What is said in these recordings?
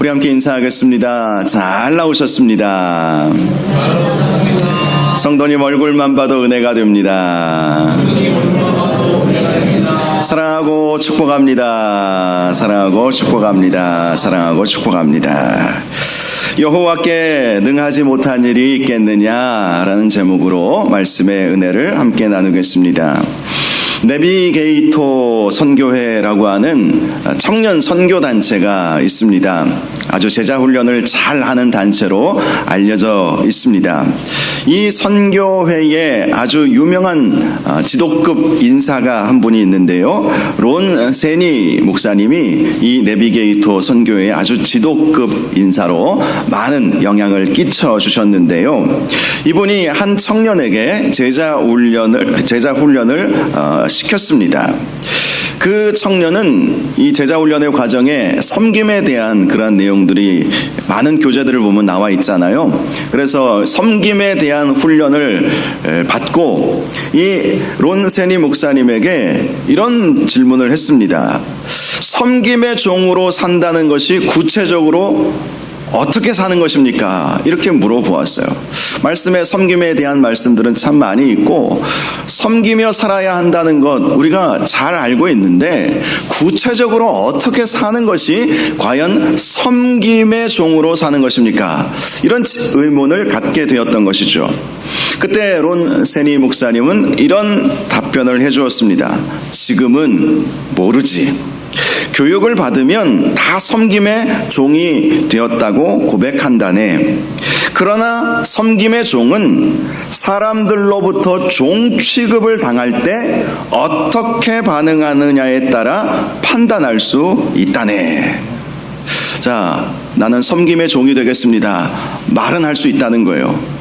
우리 함께 인사하겠습니다. 잘 나오셨습니다. 성도님 얼굴만 봐도 은혜가 됩니다. 사랑하고 축복합니다. 사랑하고 축복합니다. 사랑하고 축복합니다. 여호와께 능하지 못한 일이 있겠느냐라는 제목으로 말씀의 은혜를 함께 나누겠습니다. 내비게이토 선교회라고 하는 청년 선교단체가 있습니다. 아주 제자훈련을 잘 하는 단체로 알려져 있습니다. 이 선교회에 아주 유명한 지도급 인사가 한 분이 있는데요. 론 세니 목사님이 이 내비게이토 선교회에 아주 지도급 인사로 많은 영향을 끼쳐 주셨는데요. 이분이 한 청년에게 제자훈련을 시켰습니다. 그 청년은 이 제자훈련의 과정에 섬김에 대한 그런 내용들이 많은 교재들을 보면 나와 있잖아요. 그래서 섬김에 대한 훈련을 받고 이 론세니 목사님에게 이런 질문을 했습니다. 섬김의 종으로 산다는 것이 구체적으로 어떻게 사는 것입니까? 이렇게 물어보았어요. 말씀에 섬김에 대한 말씀들은 참 많이 있고 섬기며 살아야 한다는 것 우리가 잘 알고 있는데 구체적으로 어떻게 사는 것이 과연 섬김의 종으로 사는 것입니까? 이런 의문을 갖게 되었던 것이죠. 그때 론 세니 목사님은 이런 답변을 해주었습니다. 지금은 모르지. 교육을 받으면 다 섬김의 종이 되었다고 고백한다네. 그러나 섬김의 종은 사람들로부터 종 취급을 당할 때 어떻게 반응하느냐에 따라 판단할 수 있다네. 자, 나는 섬김의 종이 되겠습니다. 말은 할 수 있다는 거예요.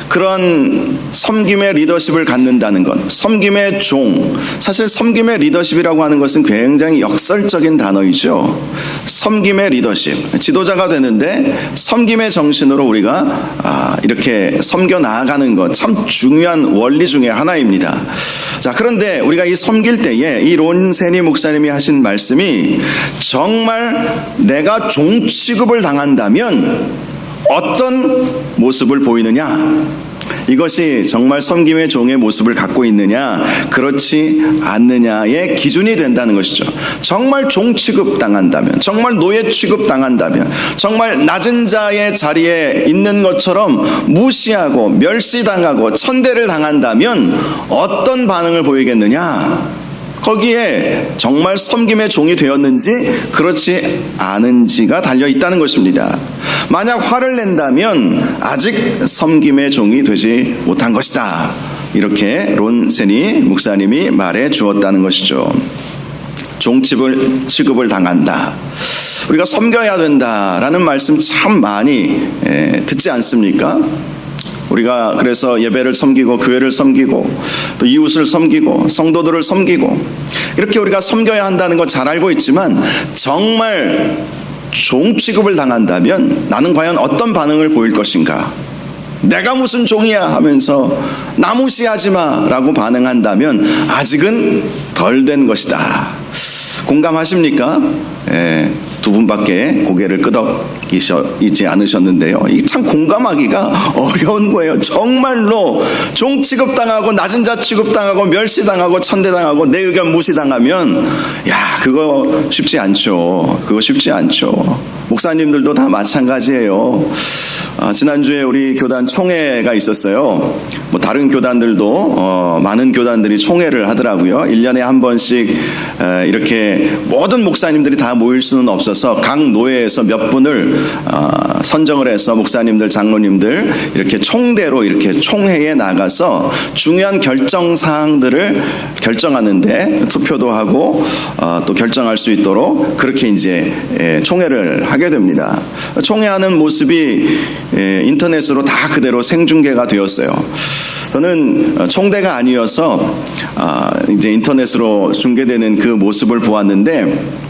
그런 섬김의 리더십을 갖는다는 것, 섬김의 종. 사실 섬김의 리더십이라고 하는 것은 굉장히 역설적인 단어이죠. 섬김의 리더십, 지도자가 되는데 섬김의 정신으로 우리가 이렇게 섬겨 나아가는 것, 참 중요한 원리 중에 하나입니다. 자, 그런데 우리가 이 섬길 때에 이 론세니 목사님이 하신 말씀이 정말 내가 종 취급을 당한다면 어떤 모습을 보이느냐? 이것이 정말 섬김의 종의 모습을 갖고 있느냐, 그렇지 않느냐의 기준이 된다는 것이죠. 정말 종 취급당한다면, 정말 노예 취급당한다면, 정말 낮은 자의 자리에 있는 것처럼 무시하고 멸시당하고 천대를 당한다면 어떤 반응을 보이겠느냐? 거기에 정말 섬김의 종이 되었는지 그렇지 않은지가 달려있다는 것입니다. 만약 화를 낸다면 아직 섬김의 종이 되지 못한 것이다. 이렇게 론세니 목사님이 말해 주었다는 것이죠. 종 취급을 당한다. 우리가 섬겨야 된다라는 말씀 참 많이 듣지 않습니까? 우리가 그래서 예배를 섬기고 교회를 섬기고 또 이웃을 섬기고 성도들을 섬기고 이렇게 우리가 섬겨야 한다는 거 잘 알고 있지만 정말 종 취급을 당한다면 나는 과연 어떤 반응을 보일 것인가? 내가 무슨 종이야 하면서 나 무시하지 마라고 반응한다면 아직은 덜 된 것이다. 공감하십니까? 두 분밖에 고개를 끄덕이지 않으셨는데요. 이게 참 공감하기가 어려운 거예요. 정말로 종 취급당하고 낮은 자 취급당하고 멸시당하고 천대당하고 내 의견 무시당하면 그거 쉽지 않죠. 그거 쉽지 않죠. 목사님들도 다 마찬가지예요. 지난주에 우리 교단 총회가 있었어요. 다른 교단들도 많은 교단들이 총회를 하더라고요. 1년에 한 번씩 이렇게 모든 목사님들이 다 모일 수는 없어서 각 노회에서 몇 분을 선정을 해서 목사님들, 장로님들 이렇게 총대로 이렇게 총회에 나가서 중요한 결정 사항들을 결정하는데 투표도 하고 또 결정할 수 있도록 그렇게 이제 총회를 하게 됩니다. 총회하는 모습이 인터넷으로 다 그대로 생중계가 되었어요. 저는 총대가 아니어서 이제 인터넷으로 중계되는 그 모습을 보았는데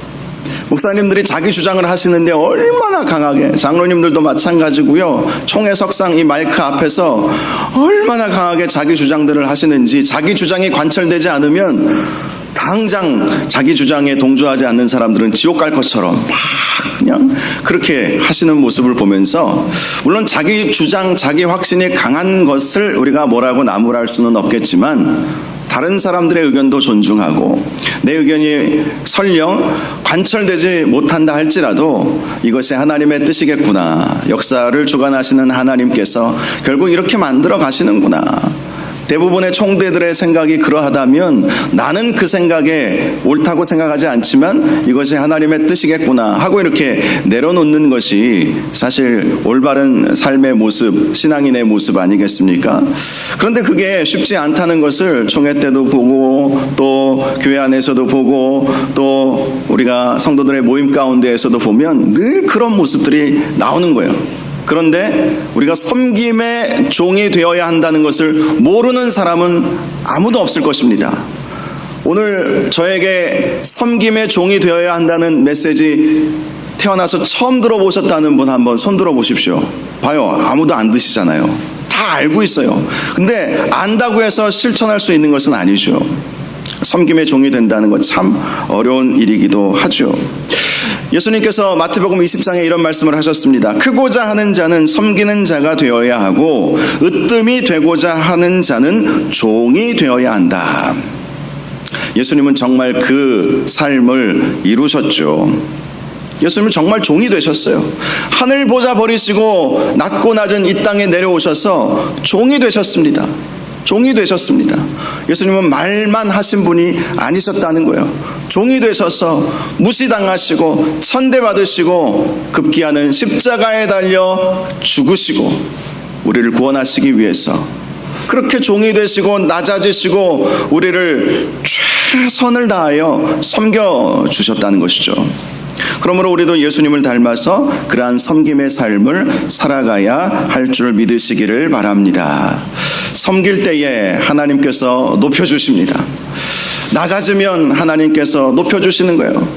목사님들이 자기 주장을 하시는데 얼마나 강하게, 장로님들도 마찬가지고요. 총회 석상 이 마이크 앞에서 얼마나 강하게 자기 주장들을 하시는지, 자기 주장이 관철되지 않으면 당장 자기 주장에 동조하지 않는 사람들은 지옥 갈 것처럼 막 그냥 그렇게 하시는 모습을 보면서, 물론 자기 주장, 자기 확신이 강한 것을 우리가 뭐라고 나무랄 수는 없겠지만 다른 사람들의 의견도 존중하고 내 의견이 설령 관철되지 못한다 할지라도 이것이 하나님의 뜻이겠구나, 역사를 주관하시는 하나님께서 결국 이렇게 만들어 가시는구나, 대부분의 총대들의 생각이 그러하다면 나는 그 생각에 옳다고 생각하지 않지만 이것이 하나님의 뜻이겠구나 하고 이렇게 내려놓는 것이 사실 올바른 삶의 모습, 신앙인의 모습 아니겠습니까? 그런데 그게 쉽지 않다는 것을 총회 때도 보고 또 교회 안에서도 보고 또 우리가 성도들의 모임 가운데에서도 보면 늘 그런 모습들이 나오는 거예요. 그런데 우리가 섬김의 종이 되어야 한다는 것을 모르는 사람은 아무도 없을 것입니다. 오늘 저에게 섬김의 종이 되어야 한다는 메시지 태어나서 처음 들어보셨다는 분 한번 손 들어보십시오. 봐요. 아무도 안 드시잖아요. 다 알고 있어요. 근데 안다고 해서 실천할 수 있는 것은 아니죠. 섬김의 종이 된다는 것 참 어려운 일이기도 하죠. 예수님께서 마태복음 20장에 이런 말씀을 하셨습니다. 크고자 하는 자는 섬기는 자가 되어야 하고 으뜸이 되고자 하는 자는 종이 되어야 한다. 예수님은 정말 그 삶을 이루셨죠. 예수님은 정말 종이 되셨어요. 하늘 보좌 버리시고 낮고 낮은 이 땅에 내려오셔서 종이 되셨습니다. 종이 되셨습니다. 예수님은 말만 하신 분이 아니셨다는 거예요. 종이 되셔서 무시당하시고 천대받으시고 급기야는 십자가에 달려 죽으시고 우리를 구원하시기 위해서 그렇게 종이 되시고 낮아지시고 우리를 최선을 다하여 섬겨주셨다는 것이죠. 그러므로 우리도 예수님을 닮아서 그러한 섬김의 삶을 살아가야 할 줄 믿으시기를 바랍니다. 섬길 때에 하나님께서 높여주십니다. 낮아지면 하나님께서 높여주시는 거예요.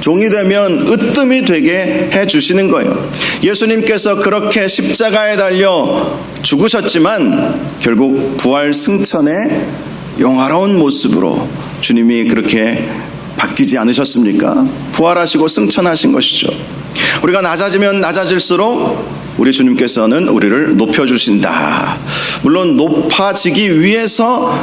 종이 되면 으뜸이 되게 해주시는 거예요. 예수님께서 그렇게 십자가에 달려 죽으셨지만 결국 부활 승천의 영화로운 모습으로 주님이 그렇게 바뀌지 않으셨습니까? 부활하시고 승천하신 것이죠. 우리가 낮아지면 낮아질수록 우리 주님께서는 우리를 높여주신다. 물론 높아지기 위해서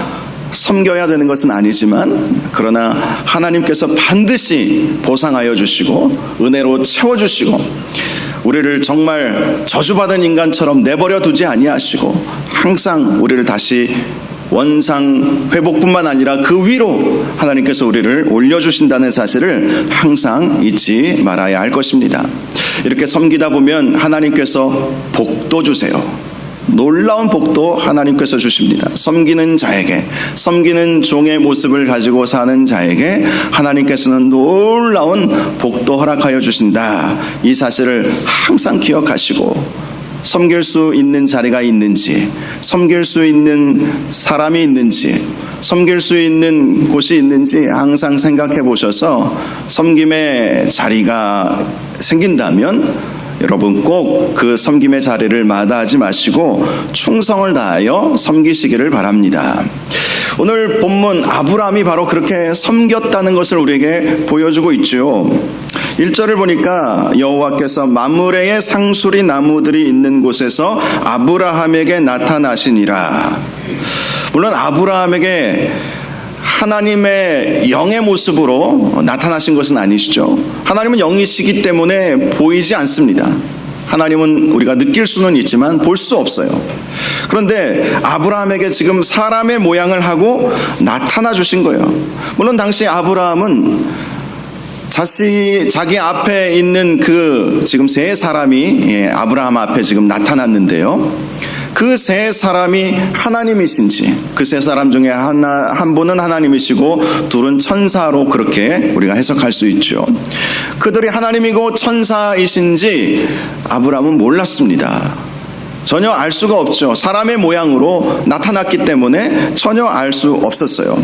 섬겨야 되는 것은 아니지만 그러나 하나님께서 반드시 보상하여 주시고 은혜로 채워주시고 우리를 정말 저주받은 인간처럼 내버려 두지 아니하시고 항상 우리를 다시 원상 회복뿐만 아니라 그 위로 하나님께서 우리를 올려주신다는 사실을 항상 잊지 말아야 할 것입니다. 이렇게 섬기다 보면 하나님께서 복도 주세요. 놀라운 복도 하나님께서 주십니다. 섬기는 자에게, 섬기는 종의 모습을 가지고 사는 자에게 하나님께서는 놀라운 복도 허락하여 주신다. 이 사실을 항상 기억하시고 섬길 수 있는 자리가 있는지, 섬길 수 있는 사람이 있는지, 섬길 수 있는 곳이 있는지 항상 생각해 보셔서 섬김의 자리가 생긴다면 여러분 꼭 그 섬김의 자리를 마다하지 마시고 충성을 다하여 섬기시기를 바랍니다. 오늘 본문 아브라함이 바로 그렇게 섬겼다는 것을 우리에게 보여주고 있죠. 1절을 보니까 여호와께서 마므레의 상수리 나무들이 있는 곳에서 아브라함에게 나타나시니라. 물론 아브라함에게 하나님의 영의 모습으로 나타나신 것은 아니시죠. 하나님은 영이시기 때문에 보이지 않습니다. 하나님은 우리가 느낄 수는 있지만 볼 수 없어요. 그런데 아브라함에게 지금 사람의 모양을 하고 나타나 주신 거예요. 물론 당시 아브라함은 자기 앞에 있는 그 지금 세 사람이 아브라함 앞에 지금 나타났는데요. 그 세 사람이 하나님이신지, 그 세 사람 중에 한 분은 하나님이시고 둘은 천사로 그렇게 우리가 해석할 수 있죠. 그들이 하나님이고 천사이신지 아브라함은 몰랐습니다. 전혀 알 수가 없죠. 사람의 모양으로 나타났기 때문에 전혀 알 수 없었어요.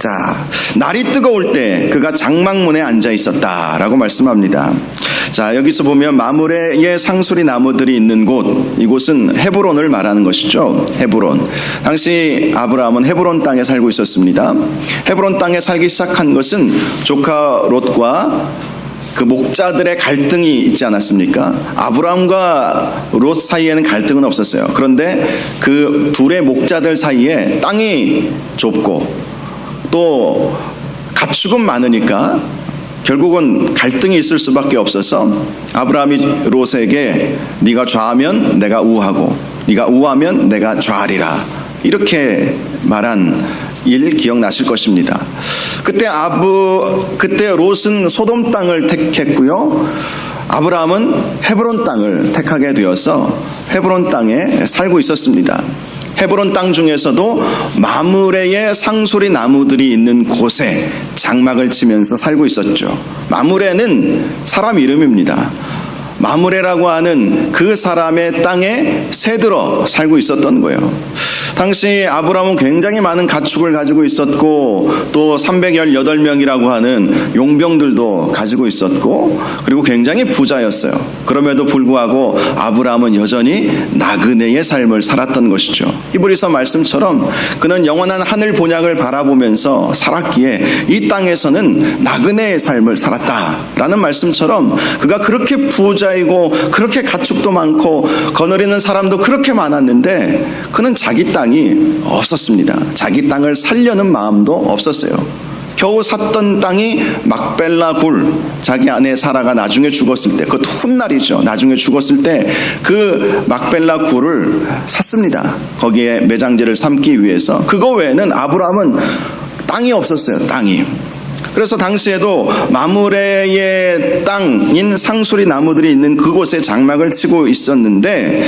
자, 날이 뜨거울 때 그가 장막문에 앉아 있었다라고 말씀합니다. 자, 여기서 보면 마므레의 상수리 나무들이 있는 곳, 이곳은 헤브론을 말하는 것이죠. 헤브론. 당시 아브라함은 헤브론 땅에 살고 있었습니다. 헤브론 땅에 살기 시작한 것은 조카 롯과 그 목자들의 갈등이 있지 않았습니까? 아브라함과 롯 사이에는 갈등은 없었어요. 그런데 그 둘의 목자들 사이에 땅이 좁고 또 가축은 많으니까 결국은 갈등이 있을 수밖에 없어서 아브라함이 롯에게 네가 좌하면 내가 우하고 네가 우하면 내가 좌하리라 이렇게 말한 일 기억나실 것입니다. 그때 롯은 소돔 땅을 택했고요. 아브라함은 헤브론 땅을 택하게 되어서 헤브론 땅에 살고 있었습니다. 헤브론 땅 중에서도 마므레의 상수리 나무들이 있는 곳에 장막을 치면서 살고 있었죠. 마므레는 사람 이름입니다. 마므레라고 하는 그 사람의 땅에 새들어 살고 있었던 거예요. 당시 아브라함은 굉장히 많은 가축을 가지고 있었고 또 318명이라고 하는 용병들도 가지고 있었고 그리고 굉장히 부자였어요. 그럼에도 불구하고 아브라함은 여전히 나그네의 삶을 살았던 것이죠. 히브리서 말씀처럼 그는 영원한 하늘 본향을 바라보면서 살았기에 이 땅에서는 나그네의 삶을 살았다라는 말씀처럼 그가 그렇게 부자이고 그렇게 가축도 많고 거느리는 사람도 그렇게 많았는데 그는 자기 땅이 없었습니다. 자기 땅을 살려는 마음도 없었어요. 겨우 샀던 땅이 막벨라 굴, 자기 아내 사라가 나중에 죽었을 때, 그것도 훗날이죠. 나중에 죽었을 때 그 막벨라 굴을 샀습니다. 거기에 매장제를 삼기 위해서. 그거 외에는 아브라함은 땅이 없었어요. 땅이. 그래서 당시에도 마므레의 땅인 상수리 나무들이 있는 그곳에 장막을 치고 있었는데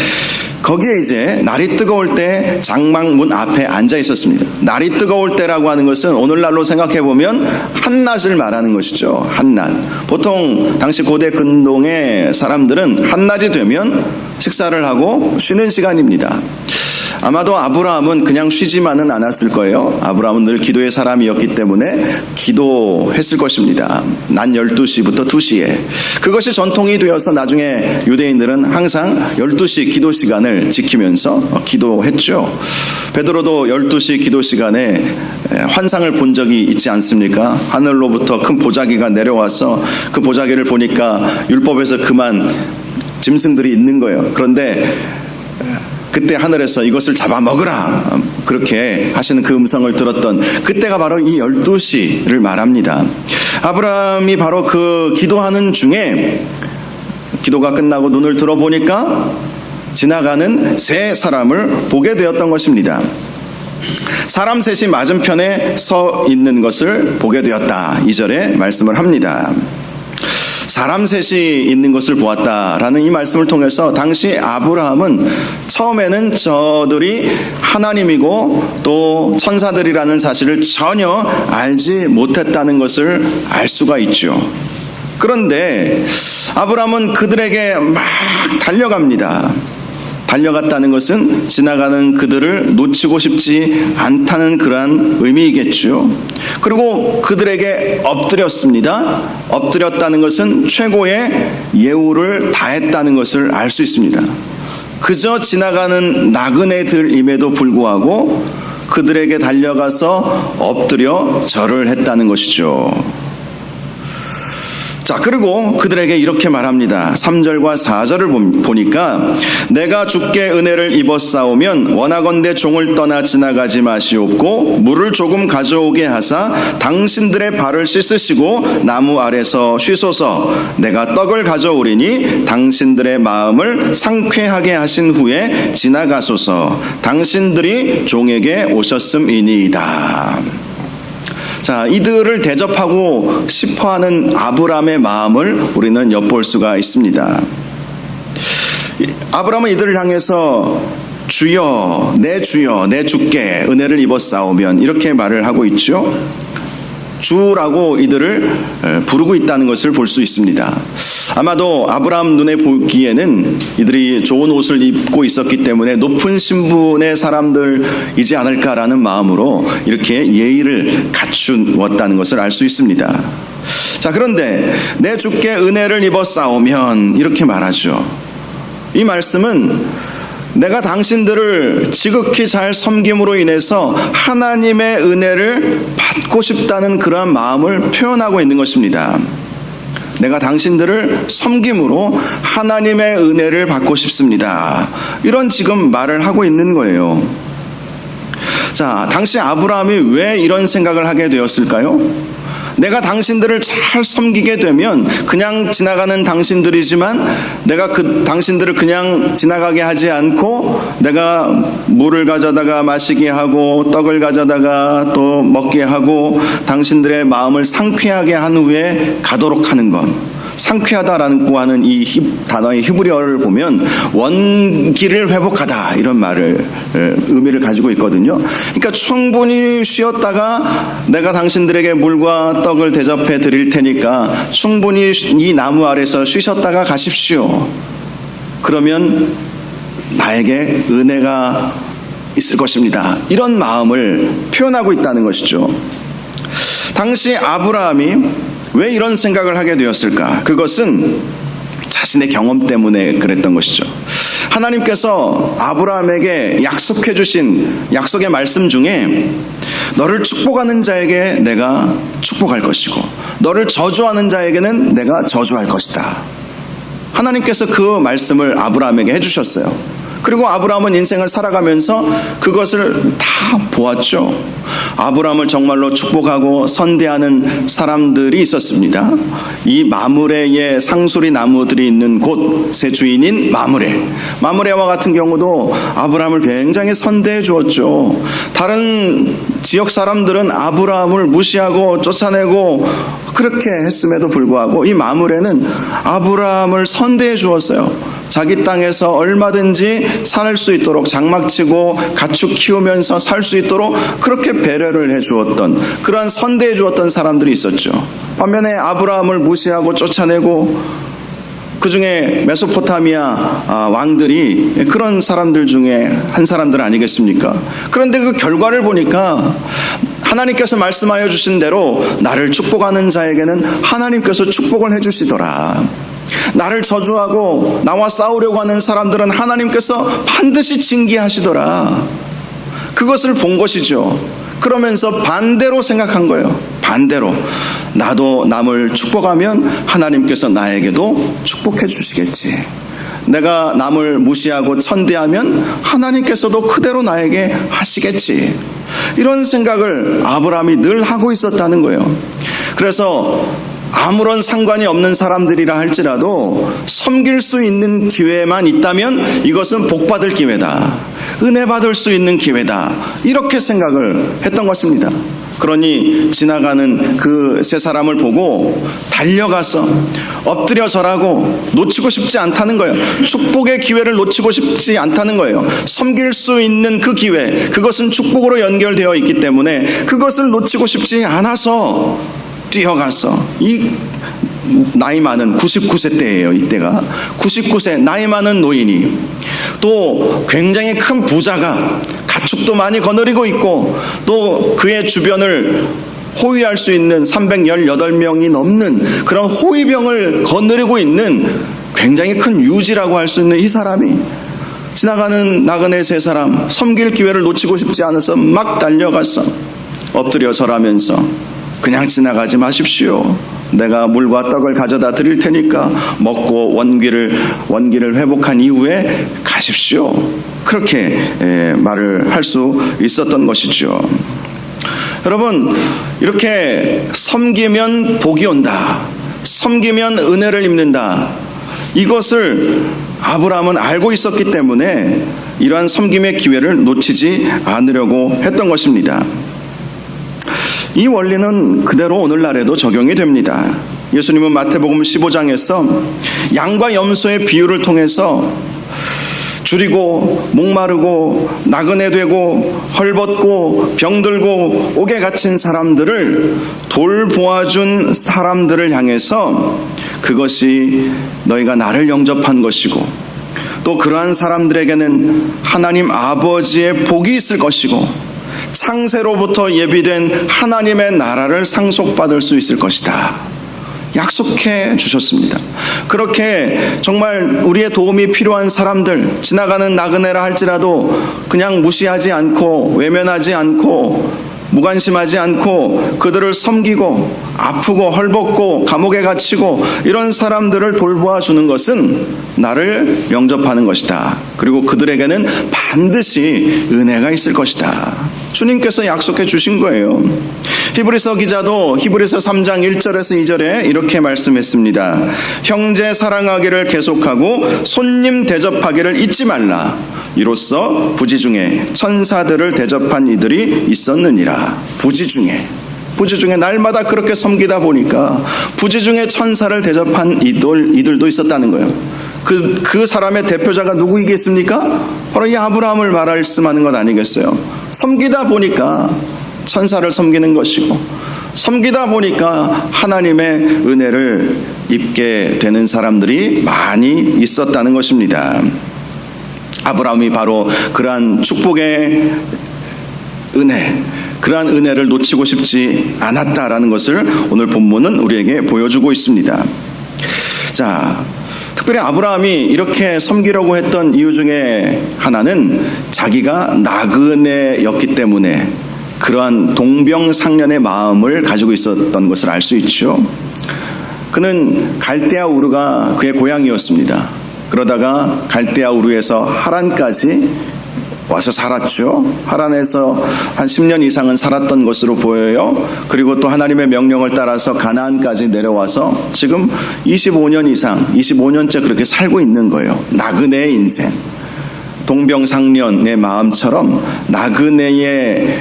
거기에 이제 날이 뜨거울 때 장막문 앞에 앉아 있었습니다. 날이 뜨거울 때라고 하는 것은 오늘날로 생각해 보면 한낮을 말하는 것이죠. 한낮. 보통 당시 고대 근동의 사람들은 한낮이 되면 식사를 하고 쉬는 시간입니다. 아마도 아브라함은 그냥 쉬지만은 않았을 거예요. 아브라함은 늘 기도의 사람이었기 때문에 기도했을 것입니다. 낮 12시부터 2시에. 그것이 전통이 되어서 나중에 유대인들은 항상 12시 기도 시간을 지키면서 기도했죠. 베드로도 12시 기도 시간에 환상을 본 적이 있지 않습니까? 하늘로부터 큰 보자기가 내려와서 그 보자기를 보니까 율법에서 그만 짐승들이 있는 거예요. 그런데 그때 하늘에서 이것을 잡아먹으라 그렇게 하시는 그 음성을 들었던 그때가 바로 이 12시를 말합니다. 아브라함이 바로 그 기도하는 중에 기도가 끝나고 눈을 들어보니까 지나가는 세 사람을 보게 되었던 것입니다. 사람 셋이 맞은편에 서 있는 것을 보게 되었다. 2절에 말씀을 합니다. 사람 셋이 있는 것을 보았다라는 이 말씀을 통해서 당시 아브라함은 처음에는 저들이 하나님이고 또 천사들이라는 사실을 전혀 알지 못했다는 것을 알 수가 있죠. 그런데 아브라함은 그들에게 막 달려갑니다. 달려갔다는 것은 지나가는 그들을 놓치고 싶지 않다는 그러한 의미이겠죠. 그리고 그들에게 엎드렸습니다. 엎드렸다는 것은 최고의 예우를 다했다는 것을 알 수 있습니다. 그저 지나가는 나그네들임에도 불구하고 그들에게 달려가서 엎드려 절을 했다는 것이죠. 자, 그리고 그들에게 이렇게 말합니다. 3절과 4절을 보니까 내가 주께 은혜를 입었사오면 원하건대 종을 떠나 지나가지 마시옵고 물을 조금 가져오게 하사 당신들의 발을 씻으시고 나무 아래서 쉬소서. 내가 떡을 가져오리니 당신들의 마음을 상쾌하게 하신 후에 지나가소서. 당신들이 종에게 오셨음이니이다. 자, 이들을 대접하고 싶어하는 아브라함의 마음을 우리는 엿볼 수가 있습니다. 아브라함은 이들을 향해서 주여 내 주께 은혜를 입었사오면 이렇게 말을 하고 있죠. 주라고 이들을 부르고 있다는 것을 볼 수 있습니다. 아마도 아브라함 눈에 보기에는 이들이 좋은 옷을 입고 있었기 때문에 높은 신분의 사람들이지 않을까라는 마음으로 이렇게 예의를 갖추었다는 것을 알 수 있습니다. 자, 그런데 내 주께 은혜를 입어 싸우면 이렇게 말하죠. 이 말씀은 내가 당신들을 지극히 잘 섬김으로 인해서 하나님의 은혜를 받고 싶다는 그러한 마음을 표현하고 있는 것입니다. 내가 당신들을 섬김으로 하나님의 은혜를 받고 싶습니다. 이런 지금 말을 하고 있는 거예요. 자, 당시 아브라함이 왜 이런 생각을 하게 되었을까요? 내가 당신들을 잘 섬기게 되면 그냥 지나가는 당신들이지만 내가 그 당신들을 그냥 지나가게 하지 않고 내가 물을 가져다가 마시게 하고 떡을 가져다가 또 먹게 하고 당신들의 마음을 상쾌하게 한 후에 가도록 하는 것. 상쾌하다라고 하는 이 단어의 히브리어를 보면 원기를 회복하다 이런 말을 의미를 가지고 있거든요. 그러니까 충분히 쉬었다가 내가 당신들에게 물과 떡을 대접해 드릴 테니까 충분히 이 나무 아래서 쉬셨다가 가십시오. 그러면 나에게 은혜가 있을 것입니다. 이런 마음을 표현하고 있다는 것이죠. 당시 아브라함이 왜 이런 생각을 하게 되었을까? 그것은 자신의 경험 때문에 그랬던 것이죠. 하나님께서 아브라함에게 약속해 주신 약속의 말씀 중에 너를 축복하는 자에게 내가 축복할 것이고 너를 저주하는 자에게는 내가 저주할 것이다. 하나님께서 그 말씀을 아브라함에게 해주셨어요. 그리고 아브라함은 인생을 살아가면서 그것을 다 보았죠. 아브라함을 정말로 축복하고 선대하는 사람들이 있었습니다. 이 마므레의 상수리 나무들이 있는 곳의 주인인 마므레와 같은 경우도 아브라함을 굉장히 선대해 주었죠. 다른 지역 사람들은 아브라함을 무시하고 쫓아내고 그렇게 했음에도 불구하고 이 마므레는 아브라함을 선대해 주었어요. 자기 땅에서 얼마든지 살 수 있도록 장막치고 가축 키우면서 살 수 있도록 그렇게 배려를 해주었던 그러한 선대해 주었던 사람들이 있었죠. 반면에 아브라함을 무시하고 쫓아내고 그중에 메소포타미아 왕들이 그런 사람들 중에 한 사람들 아니겠습니까? 그런데 그 결과를 보니까 하나님께서 말씀하여 주신 대로 나를 축복하는 자에게는 하나님께서 축복을 해주시더라. 나를 저주하고 나와 싸우려고 하는 사람들은 하나님께서 반드시 징계하시더라. 그것을 본 것이죠. 그러면서 반대로 생각한 거예요. 반대로 나도 남을 축복하면 하나님께서 나에게도 축복해 주시겠지. 내가 남을 무시하고 천대하면 하나님께서도 그대로 나에게 하시겠지. 이런 생각을 아브라함이 늘 하고 있었다는 거예요. 그래서 아무런 상관이 없는 사람들이라 할지라도 섬길 수 있는 기회만 있다면 이것은 복받을 기회다. 은혜 받을 수 있는 기회다. 이렇게 생각을 했던 것입니다. 그러니 지나가는 그 세 사람을 보고 달려가서 엎드려 절하고 놓치고 싶지 않다는 거예요. 축복의 기회를 놓치고 싶지 않다는 거예요. 섬길 수 있는 그 기회, 그것은 축복으로 연결되어 있기 때문에 그것을 놓치고 싶지 않아서 뛰어가서 이 나이 많은 99세 때예요. 이때가 99세 나이 많은 노인이 또 굉장히 큰 부자가 가축도 많이 거느리고 있고 또 그의 주변을 호위할 수 있는 318명이 넘는 그런 호위병을 거느리고 있는 굉장히 큰 유지라고 할 수 있는 이 사람이 지나가는 나그네 세 사람 섬길 기회를 놓치고 싶지 않아서 막 달려가서 엎드려 절하면서 그냥 지나가지 마십시오. 내가 물과 떡을 가져다 드릴 테니까 먹고 원기를 회복한 이후에 가십시오. 그렇게 말을 할 수 있었던 것이죠. 여러분, 이렇게 섬기면 복이 온다. 섬기면 은혜를 입는다. 이것을 아브라함은 알고 있었기 때문에 이러한 섬김의 기회를 놓치지 않으려고 했던 것입니다. 이 원리는 그대로 오늘날에도 적용이 됩니다. 예수님은 마태복음 15장에서 양과 염소의 비유를 통해서 줄이고 목마르고 나그네 되고 헐벗고 병들고 옥에 갇힌 사람들을 돌보아준 사람들을 향해서 그것이 너희가 나를 영접한 것이고 또 그러한 사람들에게는 하나님 아버지의 복이 있을 것이고 창세로부터 예비된 하나님의 나라를 상속받을 수 있을 것이다. 약속해 주셨습니다. 그렇게 정말 우리의 도움이 필요한 사람들, 지나가는 나그네라 할지라도 그냥 무시하지 않고 외면하지 않고 무관심하지 않고 그들을 섬기고 아프고 헐벗고 감옥에 갇히고 이런 사람들을 돌보아 주는 것은 나를 영접하는 것이다. 그리고 그들에게는 반드시 은혜가 있을 것이다. 주님께서 약속해 주신 거예요. 히브리서 기자도 히브리서 3장 1절에서 2절에 이렇게 말씀했습니다. 형제 사랑하기를 계속하고 손님 대접하기를 잊지 말라. 이로써 부지 중에 천사들을 대접한 이들이 있었느니라. 부지 중에 날마다 그렇게 섬기다 보니까 부지 중에 천사를 대접한 이들도 있었다는 거예요. 그 사람의 대표자가 누구이겠습니까? 바로 이 아브라함을 말씀하는 것 아니겠어요? 섬기다 보니까 천사를 섬기는 것이고 섬기다 보니까 하나님의 은혜를 입게 되는 사람들이 많이 있었다는 것입니다. 아브라함이 바로 그러한 축복의 은혜, 그러한 은혜를 놓치고 싶지 않았다라는 것을 오늘 본문은 우리에게 보여주고 있습니다. 자, 특별히 아브라함이 이렇게 섬기려고 했던 이유 중에 하나는 자기가 나그네였기 때문에 그러한 동병상련의 마음을 가지고 있었던 것을 알 수 있죠. 그는 갈대아 우르가 그의 고향이었습니다. 그러다가 갈대아 우르에서 하란까지 와서 살았죠. 하란에서 한 10년 이상은 살았던 것으로 보여요. 그리고 또 하나님의 명령을 따라서 가나안까지 내려와서 지금 25년 이상, 25년째 그렇게 살고 있는 거예요. 나그네의 인생. 동병상련의 마음처럼 나그네의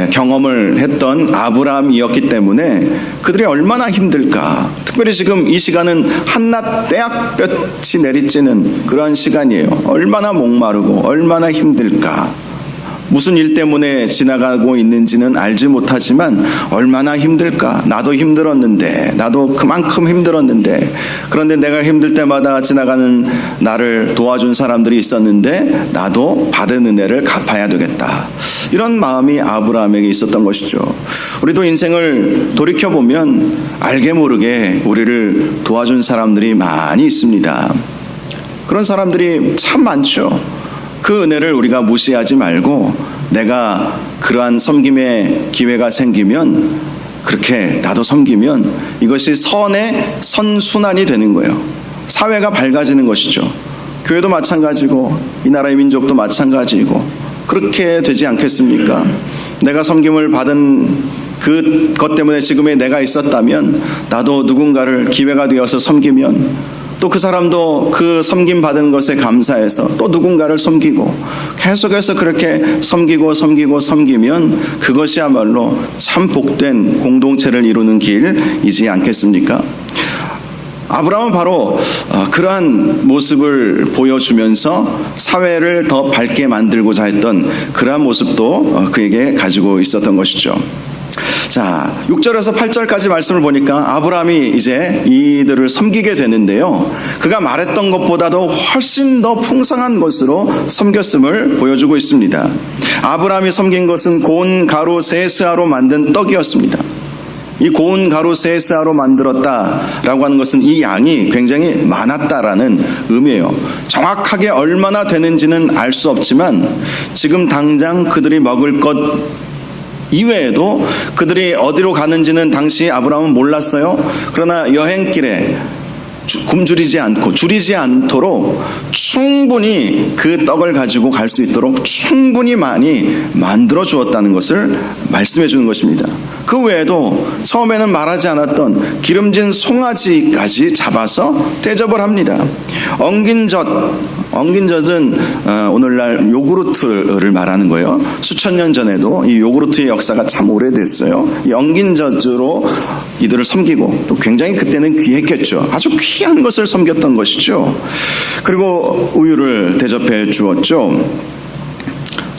경험을 했던 아브라함이었기 때문에 그들이 얼마나 힘들까. 특별히 지금 이 시간은 한낮 떼약볕이 내리쬐는 그런 시간이에요. 얼마나 목마르고 얼마나 힘들까. 무슨 일 때문에 지나가고 있는지는 알지 못하지만 얼마나 힘들까. 나도 힘들었는데, 나도 그만큼 힘들었는데, 그런데 내가 힘들 때마다 지나가는 나를 도와준 사람들이 있었는데 나도 받은 은혜를 갚아야 되겠다. 이런 마음이 아브라함에게 있었던 것이죠. 우리도 인생을 돌이켜보면 알게 모르게 우리를 도와준 사람들이 많이 있습니다. 그런 사람들이 참 많죠. 그 은혜를 우리가 무시하지 말고 내가 그러한 섬김의 기회가 생기면 그렇게 나도 섬기면 이것이 선의 선순환이 되는 거예요. 사회가 밝아지는 것이죠. 교회도 마찬가지고 이 나라의 민족도 마찬가지고 그렇게 되지 않겠습니까? 내가 섬김을 받은 그것 때문에 지금의 내가 있었다면 나도 누군가를 기회가 되어서 섬기면 또 그 사람도 그 섬김 받은 것에 감사해서 또 누군가를 섬기고 계속해서 그렇게 섬기면 그것이야말로 참 복된 공동체를 이루는 길이지 않겠습니까? 아브라함은 바로 그러한 모습을 보여주면서 사회를 더 밝게 만들고자 했던 그러한 모습도 그에게 가지고 있었던 것이죠. 자, 6절에서 8절까지 말씀을 보니까 아브라함이 이제 이들을 섬기게 되는데요. 그가 말했던 것보다도 훨씬 더 풍성한 것으로 섬겼음을 보여주고 있습니다. 아브라함이 섬긴 것은 고운 가루 세스아로 만든 떡이었습니다. 이 고운 가루 세스아로 만들었다라고 하는 것은 이 양이 굉장히 많았다라는 의미예요. 정확하게 얼마나 되는지는 알 수 없지만 지금 당장 그들이 먹을 것 이외에도 그들이 어디로 가는지는 당시 아브라함은 몰랐어요. 그러나 여행길에 굶주리지 않고 줄이지 않도록 충분히 그 떡을 가지고 갈 수 있도록 충분히 많이 만들어 주었다는 것을 말씀해 주는 것입니다. 그 외에도 처음에는 말하지 않았던 기름진 송아지까지 잡아서 대접을 합니다. 엉긴 젖, 엉긴 젖은 오늘날 요구르트를 말하는 거예요. 수천 년 전에도 이 요구르트의 역사가 참 오래됐어요. 이 엉긴 젖으로 이들을 섬기고 또 굉장히 그때는 귀했겠죠. 아주 귀한 것을 섬겼던 것이죠. 그리고 우유를 대접해 주었죠.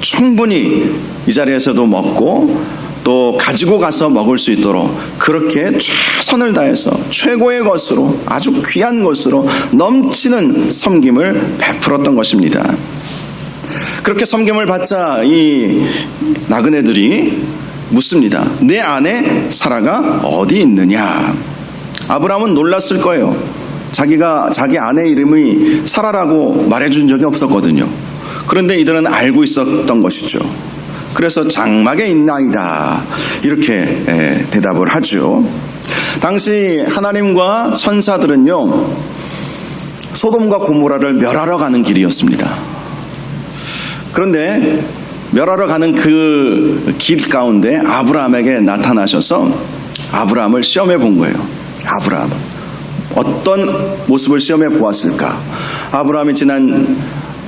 충분히 이 자리에서도 먹고 또 가지고 가서 먹을 수 있도록 그렇게 최선을 다해서 최고의 것으로 아주 귀한 것으로 넘치는 섬김을 베풀었던 것입니다. 그렇게 섬김을 받자 이 나그네들이 묻습니다. 내 아내 사라가 어디 있느냐? 아브라함은 놀랐을 거예요. 자기 아내 이름이 사라라고 말해준 적이 없었거든요. 그런데 이들은 알고 있었던 것이죠. 그래서 장막에 있나이다 이렇게 대답을 하죠. 당시 하나님과 천사들은요 소돔과 고모라를 멸하러 가는 길이었습니다. 그런데 멸하러 가는 그 길 가운데 아브라함에게 나타나셔서 아브라함을 시험해 본 거예요. 아브라함 어떤 모습을 시험해 보았을까? 아브라함이 지난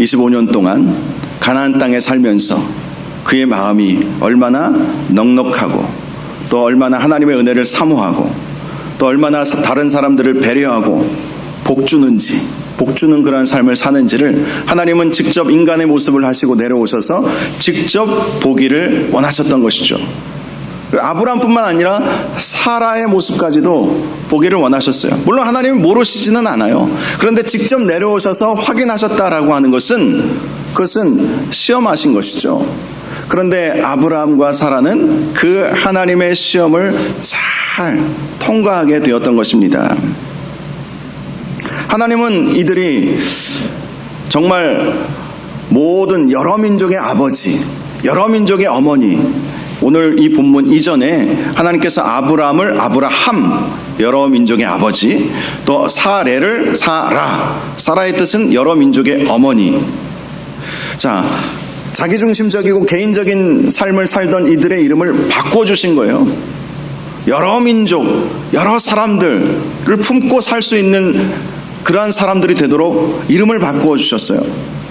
25년 동안 가나안 땅에 살면서 그의 마음이 얼마나 넉넉하고 또 얼마나 하나님의 은혜를 사모하고 또 얼마나 다른 사람들을 배려하고 복주는 그런 삶을 사는지를 하나님은 직접 인간의 모습을 하시고 내려오셔서 직접 보기를 원하셨던 것이죠. 아브라함뿐만 아니라 사라의 모습까지도 보기를 원하셨어요. 물론 하나님이 모르시지는 않아요. 그런데 직접 내려오셔서 확인하셨다라고 하는 그것은 시험하신 것이죠. 그런데 아브라함과 사라는 그 하나님의 시험을 잘 통과하게 되었던 것입니다. 하나님은 이들이 정말 모든 여러 민족의 아버지, 여러 민족의 어머니, 오늘 이 본문 이전에 하나님께서 아브라함을 아브라함, 여러 민족의 아버지, 또 사레를 사라의 뜻은 여러 민족의 어머니. 자, 자기중심적이고 개인적인 삶을 살던 이들의 이름을 바꿔주신 거예요. 여러 민족, 여러 사람들을 품고 살 수 있는 그러한 사람들이 되도록 이름을 바꾸어 주셨어요.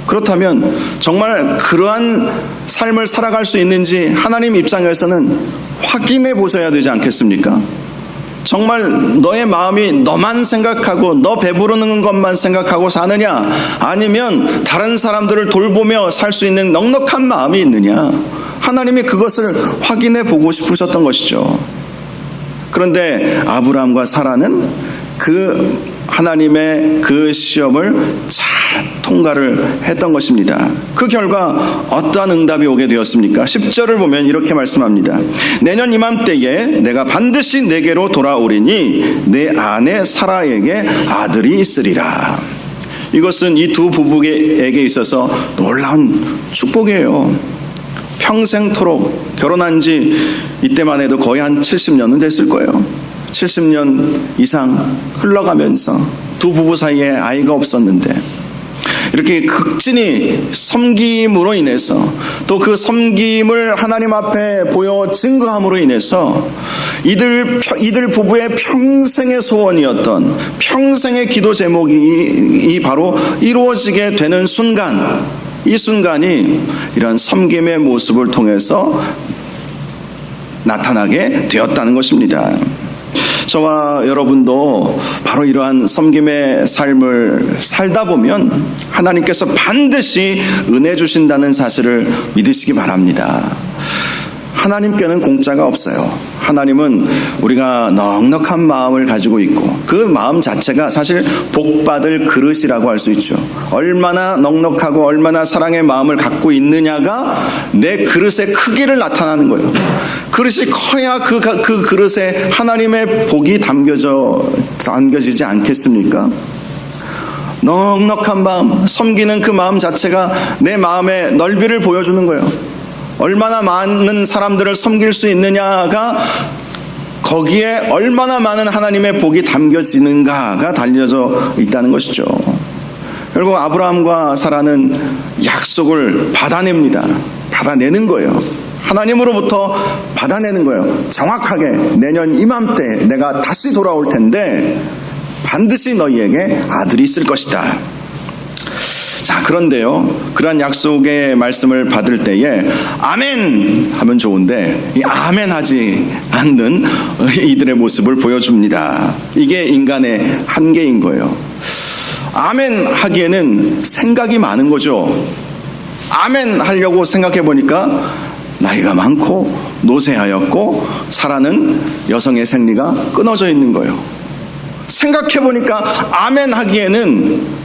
그렇다면 정말 그러한 삶을 살아갈 수 있는지 하나님 입장에서는 확인해 보셔야 되지 않겠습니까? 정말 너의 마음이 너만 생각하고 너 배부르는 것만 생각하고 사느냐, 아니면 다른 사람들을 돌보며 살 수 있는 넉넉한 마음이 있느냐, 하나님이 그것을 확인해 보고 싶으셨던 것이죠. 그런데 아브라함과 사라는 그 하나님의 그 시험을 잘 통과를 했던 것입니다. 그 결과 어떠한 응답이 오게 되었습니까? 10절을 보면 이렇게 말씀합니다. 내년 이맘때에 내가 반드시 내게로 돌아오리니 내 아내 사라에게 아들이 있으리라. 이것은 이 두 부부에게 있어서 놀라운 축복이에요. 평생토록 결혼한 지 이때만 해도 거의 한 70년은 됐을 거예요. 70년 이상 흘러가면서 두 부부 사이에 아이가 없었는데 이렇게 극진히 섬김으로 인해서 또 그 섬김을 하나님 앞에 보여 증거함으로 인해서 이들 부부의 평생의 소원이었던 평생의 기도 제목이 바로 이루어지게 되는 순간, 이 순간이 이런 섬김의 모습을 통해서 나타나게 되었다는 것입니다. 저와 여러분도 바로 이러한 섬김의 삶을 살다 보면 하나님께서 반드시 은혜 주신다는 사실을 믿으시기 바랍니다. 하나님께는 공짜가 없어요. 하나님은 우리가 넉넉한 마음을 가지고 있고 그 마음 자체가 사실 복받을 그릇이라고 할 수 있죠. 얼마나 넉넉하고 얼마나 사랑의 마음을 갖고 있느냐가 내 그릇의 크기를 나타나는 거예요. 그릇이 커야 그 그릇에 하나님의 복이 담겨지지 않겠습니까? 넉넉한 마음, 섬기는 그 마음 자체가 내 마음의 넓이를 보여주는 거예요. 얼마나 많은 사람들을 섬길 수 있느냐가 거기에 얼마나 많은 하나님의 복이 담겨지는가가 달려져 있다는 것이죠. 결국 아브라함과 사라는 약속을 받아내는 거예요. 하나님으로부터 받아내는 거예요. 정확하게 내년 이맘때 내가 다시 돌아올 텐데 반드시 너희에게 아들이 있을 것이다. 자, 그런데요, 그러한 약속의 말씀을 받을 때에 아멘 하면 좋은데 이 아멘 하지 않는 이들의 모습을 보여줍니다. 이게 인간의 한계인 거예요. 아멘 하기에는 생각이 많은 거죠. 아멘 하려고 생각해 보니까 나이가 많고 노쇠하였고 살아는 여성의 생리가 끊어져 있는 거예요. 생각해 보니까 아멘 하기에는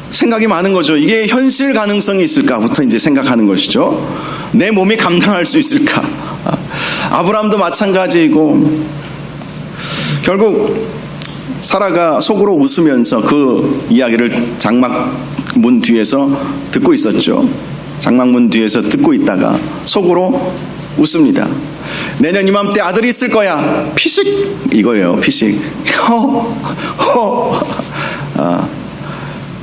생각이 많은 거죠. 이게 현실 가능성이 있을까부터 이제 생각하는 것이죠. 내 몸이 감당할 수 있을까? 아브라함도 마찬가지이고, 결국 사라가 속으로 웃으면서 그 이야기를 장막문 뒤에서 듣고 있었죠. 장막문 뒤에서 듣고 있다가 속으로 웃습니다. 내년 이맘때 아들이 있을 거야. 피식 이거예요. 피식.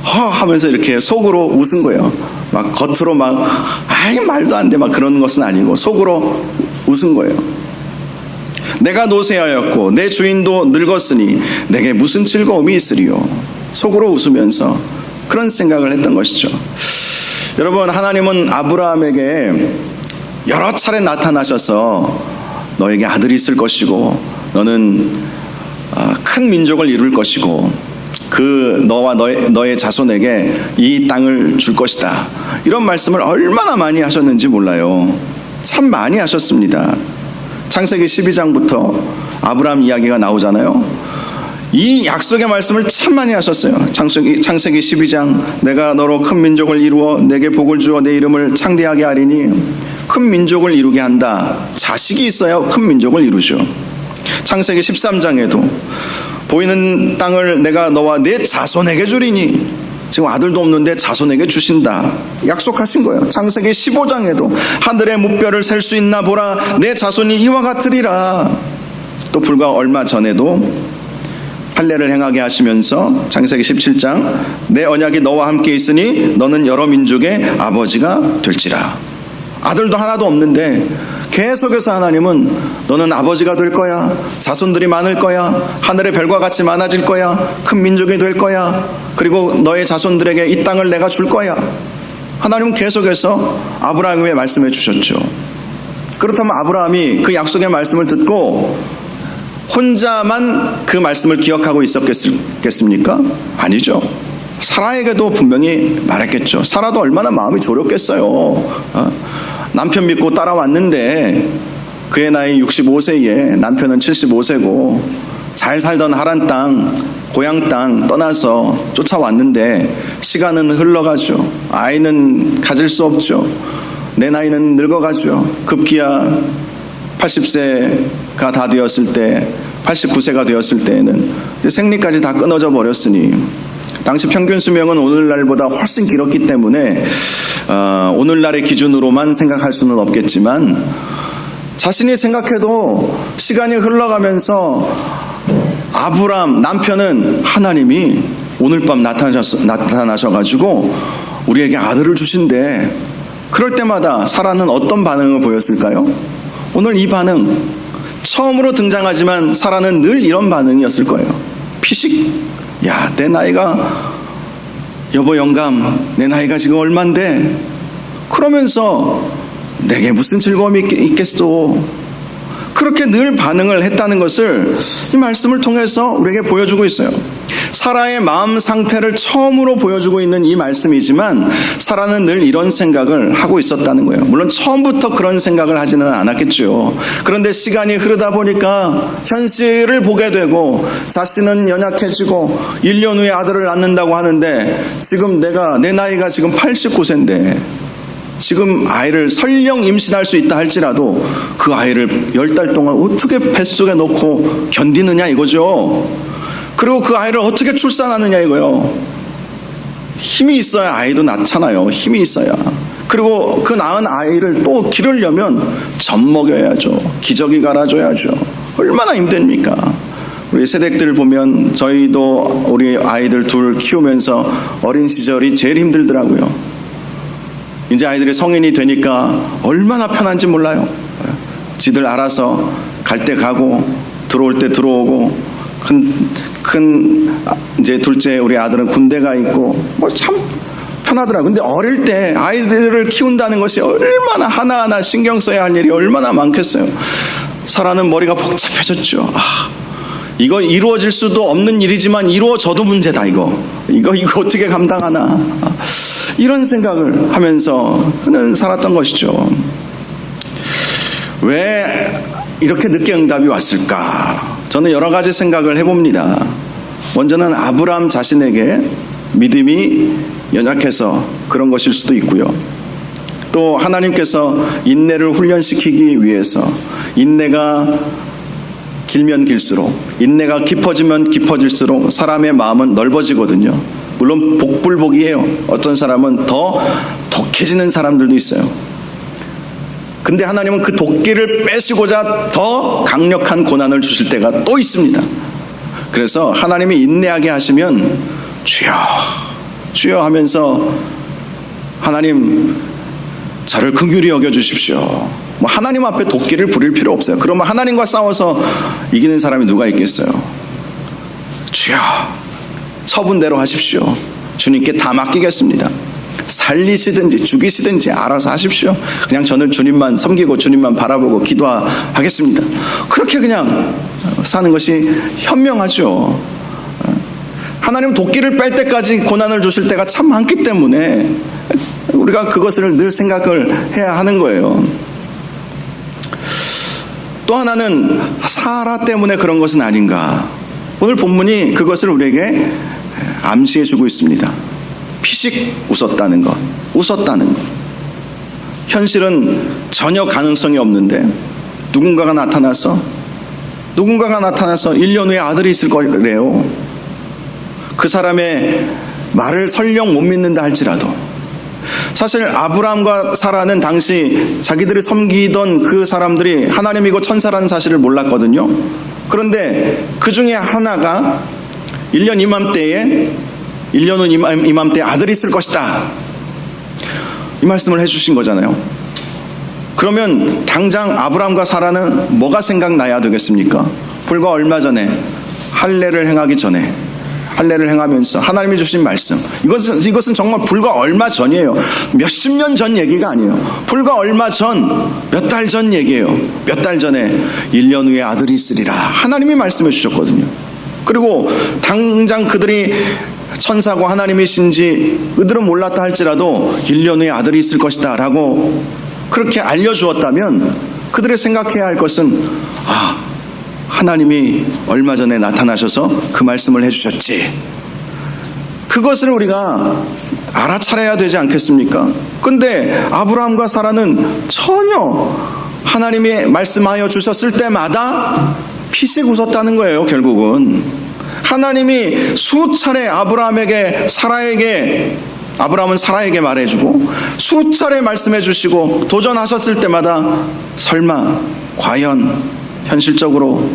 허 하면서 이렇게 속으로 웃은 거예요. 막 겉으로 막 아이 말도 안 돼 막 그런 것은 아니고 속으로 웃은 거예요. 내가 노쇠하였고 내 주인도 늙었으니 내게 무슨 즐거움이 있으리요. 속으로 웃으면서 그런 생각을 했던 것이죠. 여러분, 하나님은 아브라함에게 여러 차례 나타나셔서 너에게 아들이 있을 것이고 너는 큰 민족을 이룰 것이고 그 너와 너의 자손에게 이 땅을 줄 것이다, 이런 말씀을 얼마나 많이 하셨는지 몰라요. 참 많이 하셨습니다. 창세기 12장부터 아브라함 이야기가 나오잖아요. 이 약속의 말씀을 참 많이 하셨어요. 창세기 12장 내가 너로 큰 민족을 이루어 내게 복을 주어 내 이름을 창대하게 하리니, 큰 민족을 이루게 한다. 자식이 있어야 큰 민족을 이루죠. 창세기 13장에도 보이는 땅을 내가 너와 내 자손에게 주리니, 지금 아들도 없는데 자손에게 주신다 약속하신 거예요. 창세기 15장에도 하늘의 무뼈를 셀 수 있나 보라, 내 자손이 이와 같으리라. 또 불과 얼마 전에도 할례를 행하게 하시면서 창세기 17장 내 언약이 너와 함께 있으니 너는 여러 민족의 아버지가 될지라. 아들도 하나도 없는데 계속해서 하나님은 너는 아버지가 될 거야, 자손들이 많을 거야, 하늘의 별과 같이 많아질 거야, 큰 민족이 될 거야, 그리고 너의 자손들에게 이 땅을 내가 줄 거야. 하나님은 계속해서 아브라함에게 말씀해 주셨죠. 그렇다면 아브라함이 그 약속의 말씀을 듣고 혼자만 그 말씀을 기억하고 있었겠습니까? 아니죠. 사라에게도 분명히 말했겠죠. 사라도 얼마나 마음이 졸였겠어요. 남편 믿고 따라왔는데 그의 나이 65세에 남편은 75세고 잘 살던 하란 땅, 고향 땅 떠나서 쫓아왔는데 시간은 흘러가죠. 아이는 가질 수 없죠. 내 나이는 늙어가죠. 급기야 80세가 다 되었을 때, 89세가 되었을 때에는 생리까지 다 끊어져 버렸으니, 당시 평균 수명은 오늘날보다 훨씬 길었기 때문에 오늘날의 기준으로만 생각할 수는 없겠지만, 자신이 생각해도 시간이 흘러가면서 아브람 남편은 하나님이 오늘 밤 나타나셔가지고 우리에게 아들을 주신대. 그럴 때마다 사라는 어떤 반응을 보였을까요? 오늘 이 반응, 처음으로 등장하지만 사라는 늘 이런 반응이었을 거예요. 피식. 야, 내 나이가, 여보 영감, 내 나이가 지금 얼만데? 그러면서 내게 무슨 즐거움이 있겠소? 그렇게 늘 반응을 했다는 것을 이 말씀을 통해서 우리에게 보여주고 있어요. 사라의 마음 상태를 처음으로 보여주고 있는 이 말씀이지만, 사라는 늘 이런 생각을 하고 있었다는 거예요. 물론 처음부터 그런 생각을 하지는 않았겠죠. 그런데 시간이 흐르다 보니까 현실을 보게 되고 자신은 연약해지고 1년 후에 아들을 낳는다고 하는데, 지금 내 나이가 지금 89세인데 지금 아이를 설령 임신할 수 있다 할지라도 그 아이를 10달 동안 어떻게 뱃속에 넣고 견디느냐 이거죠. 그리고 그 아이를 어떻게 출산하느냐 이거요. 힘이 있어야 아이도 낳잖아요. 힘이 있어야. 그리고 그 낳은 아이를 또 기르려면 젖 먹여야죠. 기저귀 갈아줘야죠. 얼마나 힘듭니까? 우리 세댁들 보면 저희도 우리 아이들 둘 키우면서 어린 시절이 제일 힘들더라고요. 이제 아이들이 성인이 되니까 얼마나 편한지 몰라요. 지들 알아서 갈 때 가고 들어올 때 들어오고, 큰 이제 둘째 우리 아들은 군대 가 있고, 뭐 참 편하더라고요. 근데 어릴 때 아이들을 키운다는 것이 얼마나 하나하나 신경 써야 할 일이 얼마나 많겠어요. 사라는 머리가 복잡해졌죠. 이거 이루어질 수도 없는 일이지만 이루어져도 문제다. 이거 어떻게 감당하나. 이런 생각을 하면서 그는 살았던 것이죠. 왜 이렇게 늦게 응답이 왔을까? 저는 여러 가지 생각을 해봅니다. 먼저는 아브라함 자신에게 믿음이 연약해서 그런 것일 수도 있고요. 또 하나님께서 인내를 훈련시키기 위해서 인내가 길면 길수록, 인내가 깊어지면 깊어질수록 사람의 마음은 넓어지거든요. 물론 복불복이에요. 어떤 사람은 더 독해지는 사람들도 있어요. 근데 하나님은 그 도끼를 빼시고자 더 강력한 고난을 주실 때가 또 있습니다. 그래서 하나님이 인내하게 하시면 주여 주여 하면서 하나님 저를 긍휼히 여겨주십시오. 하나님 앞에 도끼를 부릴 필요 없어요. 그러면 하나님과 싸워서 이기는 사람이 누가 있겠어요? 주여 처분대로 하십시오. 주님께 다 맡기겠습니다. 살리시든지 죽이시든지 알아서 하십시오. 그냥 저는 주님만 섬기고 주님만 바라보고 기도하겠습니다. 그렇게 그냥 사는 것이 현명하죠. 하나님 도끼를 뺄 때까지 고난을 주실 때가 참 많기 때문에 우리가 그것을 늘 생각을 해야 하는 거예요. 또 하나는 사라 때문에 그런 것은 아닌가. 오늘 본문이 그것을 우리에게 암시해주고 있습니다. 피식 웃었다는 것. 현실은 전혀 가능성이 없는데 누군가가 나타나서 1년 후에 아들이 있을 거래요. 그 사람의 말을 설령 못 믿는다 할지라도, 사실 아브라함과 사라는 당시 자기들이 섬기던 그 사람들이 하나님이고 천사라는 사실을 몰랐거든요. 그런데 그 중에 하나가 1년 후 이맘때에 아들이 있을 것이다, 이 말씀을 해주신 거잖아요. 그러면 당장 아브라함과 사라는 뭐가 생각나야 되겠습니까? 불과 얼마 전에 할례를 행하면서 하나님이 주신 말씀, 이것은 정말 불과 얼마 전이에요. 몇십 년 전 얘기가 아니에요. 불과 얼마 전, 몇 달 전 얘기예요. 몇 달 전에 1년 후에 아들이 있으리라 하나님이 말씀해 주셨거든요. 그리고 당장 그들이 천사고 하나님이신지 그들은 몰랐다 할지라도 1년 후에 아들이 있을 것이다 라고 그렇게 알려주었다면 그들이 생각해야 할 것은, 하나님이 얼마 전에 나타나셔서 그 말씀을 해주셨지. 그것을 우리가 알아차려야 되지 않겠습니까? 근데 아브라함과 사라는 전혀 하나님이 말씀하여 주셨을 때마다 피식 웃었다는 거예요. 결국은 하나님이 수차례 아브라함은 사라에게 말해주고 수차례 말씀해 주시고 도전하셨을 때마다 설마, 과연, 현실적으로,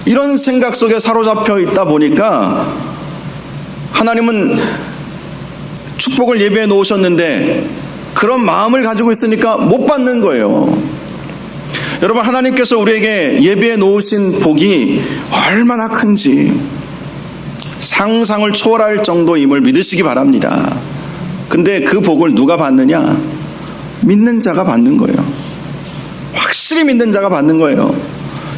이런 생각 속에 사로잡혀 있다 보니까 하나님은 축복을 예비해 놓으셨는데 그런 마음을 가지고 있으니까 못 받는 거예요. 여러분, 하나님께서 우리에게 예비해 놓으신 복이 얼마나 큰지 상상을 초월할 정도임을 믿으시기 바랍니다. 근데 그 복을 누가 받느냐? 믿는 자가 받는 거예요. 확실히 믿는 자가 받는 거예요.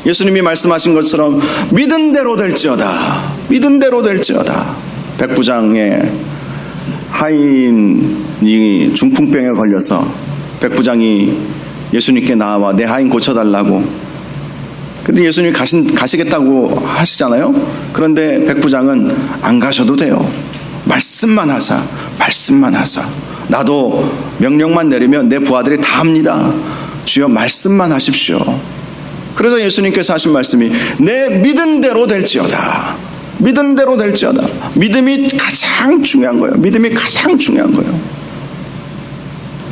예수님이 말씀하신 것처럼 믿은 대로 될지어다. 백부장의 하인이 중풍병에 걸려서 백부장이 예수님께 나와 내 하인 고쳐달라고. 근데 예수님이 가시겠다고 하시잖아요. 그런데 백부장은 안 가셔도 돼요. 말씀만 하사. 나도 명령만 내리면 내 부하들이 다 합니다. 주여 말씀만 하십시오. 그래서 예수님께서 하신 말씀이 내 믿은 대로 될지어다. 믿음이 가장 중요한 거예요.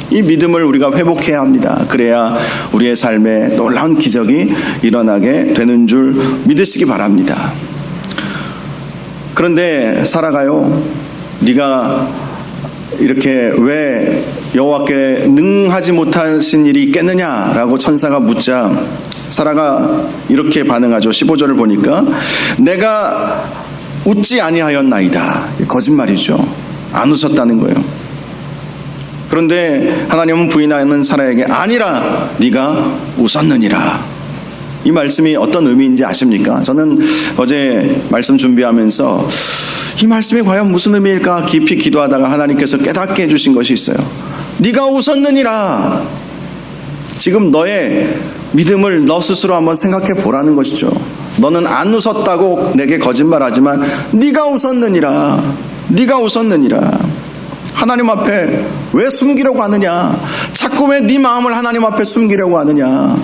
이 믿음을 우리가 회복해야 합니다. 그래야 우리의 삶에 놀라운 기적이 일어나게 되는 줄 믿으시기 바랍니다. 그런데 사라가요, 네가 이렇게 왜 여호와께 능하지 못하신 일이 있겠느냐라고 천사가 묻자 사라가 이렇게 반응하죠. 15절을 보니까 내가 웃지 아니하였나이다. 거짓말이죠. 안 웃었다는 거예요. 그런데 하나님은 부인하는 사라에게 아니라 네가 웃었느니라. 이 말씀이 어떤 의미인지 아십니까? 저는 어제 말씀 준비하면서 이 말씀이 과연 무슨 의미일까 깊이 기도하다가 하나님께서 깨닫게 해주신 것이 있어요. 네가 웃었느니라. 지금 너의 믿음을 너 스스로 한번 생각해 보라는 것이죠. 너는 안 웃었다고 내게 거짓말하지만 네가 웃었느니라. 네가 웃었느니라. 하나님 앞에 왜 숨기려고 하느냐? 자꾸 왜 네 마음을 하나님 앞에 숨기려고 하느냐?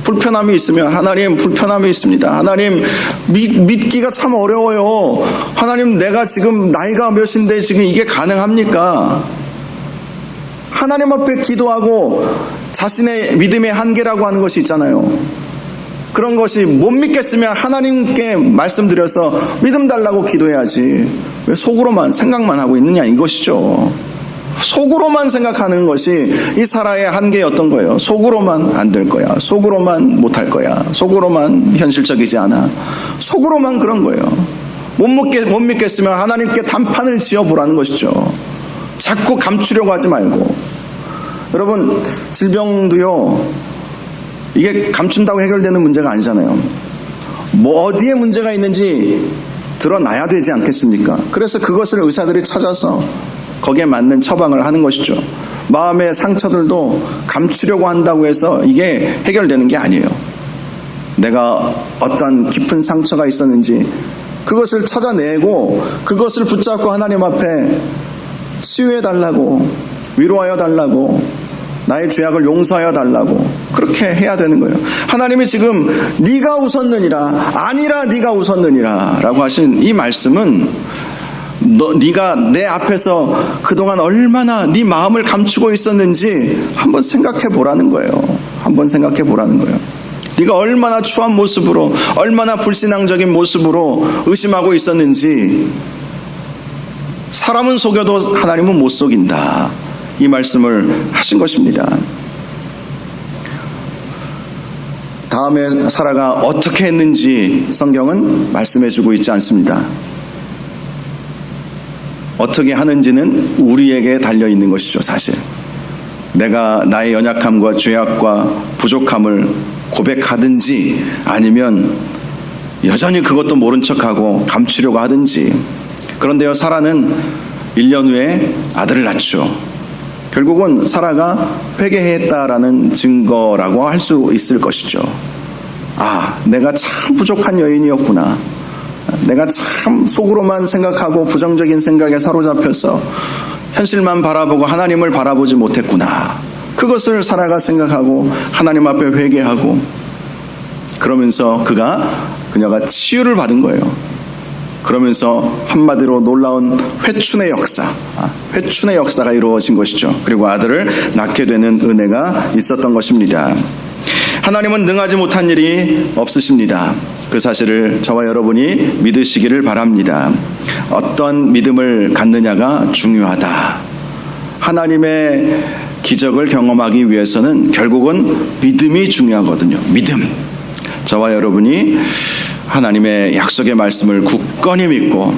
불편함이 있으면 하나님 불편함이 있습니다. 하나님 믿기가 참 어려워요. 하나님 내가 지금 나이가 몇인데 지금 이게 가능합니까? 하나님 앞에 기도하고 자신의 믿음의 한계라고 하는 것이 있잖아요. 그런 것이 못 믿겠으면 하나님께 말씀드려서 믿음 달라고 기도해야지. 왜 속으로만 생각만 하고 있느냐 이것이죠. 속으로만 생각하는 것이 이 사라의 한계였던 거예요. 속으로만 안 될 거야. 속으로만 못할 거야. 속으로만 현실적이지 않아. 속으로만 그런 거예요. 못 믿겠으면 하나님께 단판을 지어보라는 것이죠. 자꾸 감추려고 하지 말고. 여러분, 질병도요, 이게 감춘다고 해결되는 문제가 아니잖아요. 뭐 어디에 문제가 있는지 드러나야 되지 않겠습니까? 그래서 그것을 의사들이 찾아서 거기에 맞는 처방을 하는 것이죠. 마음의 상처들도 감추려고 한다고 해서 이게 해결되는 게 아니에요. 내가 어떤 깊은 상처가 있었는지 그것을 찾아내고 그것을 붙잡고 하나님 앞에 치유해달라고, 위로하여 달라고, 나의 죄악을 용서하여 달라고 그렇게 해야 되는 거예요. 하나님이 지금 네가 웃었느니라, 아니라 네가 웃었느니라 라고 하신 이 말씀은 네가 내 앞에서 그동안 얼마나 네 마음을 감추고 있었는지 한번 생각해 보라는 거예요. 한번 생각해 보라는 거예요. 네가 얼마나 추한 모습으로, 얼마나 불신앙적인 모습으로 의심하고 있었는지. 사람은 속여도 하나님은 못 속인다. 이 말씀을 하신 것입니다. 다음에 사라가 어떻게 했는지 성경은 말씀해주고 있지 않습니다. 어떻게 하는지는 우리에게 달려있는 것이죠. 사실 내가 나의 연약함과 죄악과 부족함을 고백하든지 아니면 여전히 그것도 모른 척하고 감추려고 하든지. 그런데요, 사라는 1년 후에 아들을 낳죠. 결국은 사라가 회개했다라는 증거라고 할 수 있을 것이죠. 아, 내가 참 부족한 여인이었구나. 내가 참 속으로만 생각하고 부정적인 생각에 사로잡혀서 현실만 바라보고 하나님을 바라보지 못했구나. 그것을 사라가 생각하고 하나님 앞에 회개하고, 그러면서 그녀가 치유를 받은 거예요. 그러면서 한마디로 놀라운 회춘의 역사가 이루어진 것이죠. 그리고 아들을 낳게 되는 은혜가 있었던 것입니다. 하나님은 능하지 못한 일이 없으십니다. 그 사실을 저와 여러분이 믿으시기를 바랍니다. 어떤 믿음을 갖느냐가 중요하다. 하나님의 기적을 경험하기 위해서는 결국은 믿음이 중요하거든요. 믿음. 저와 여러분이 하나님의 약속의 말씀을 굳건히 믿고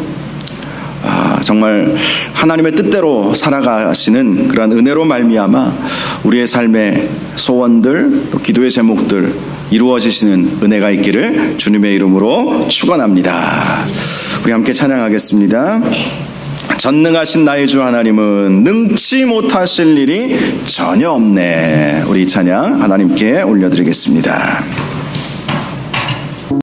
정말 하나님의 뜻대로 살아가시는 그런 은혜로 말미암아 우리의 삶의 소원들, 또 기도의 제목들 이루어지시는 은혜가 있기를 주님의 이름으로 축원합니다. 우리 함께 찬양하겠습니다. 전능하신 나의 주 하나님은 능치 못하실 일이 전혀 없네. 우리 찬양 하나님께 올려드리겠습니다.